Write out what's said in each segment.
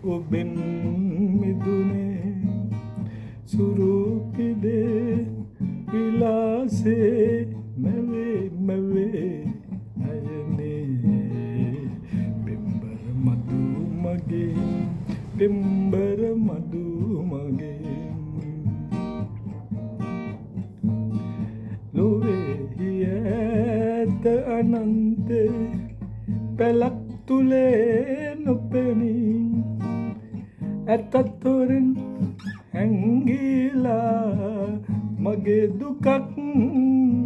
ඔබෙන් මිදුනේ සුරූපිදේ විලාසේ මැවේ මැවේ අයනේ පෙම්බර මදු මගේ පෙම්බර මදු මගේ ලොවේ ඇත අනන්තේ පැලක් තුලේ නොපෙනී ඇතතොරෙන් හැංගිලා මගේ දුකක්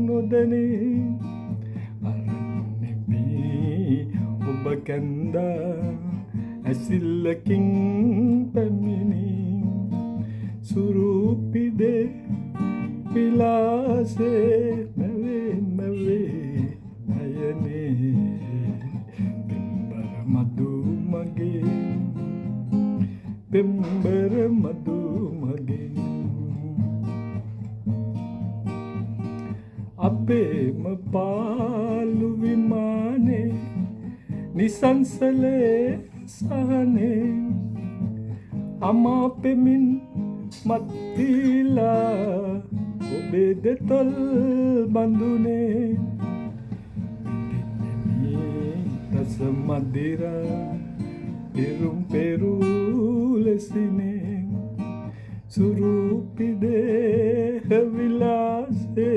නොදැනේ අරන්නෙබී ඔබ කැන්දා ඇසිල්ලකින් පැමිණි සුරූපිදේ විලාසේ මැවේ මැවේ නයනේ පෙම්බර මදු මගේ පෙම්බර මදු මගේ අපේම පාලු විමානේ නිසංසලේ සහනේ අමාපෙමින් මත්තිලා ඔබේ දෙතොල් බඳුනේ රස මදිරා පෙරුම් පෙරූලෙසිනේ සුරූපිදේ විලාසේ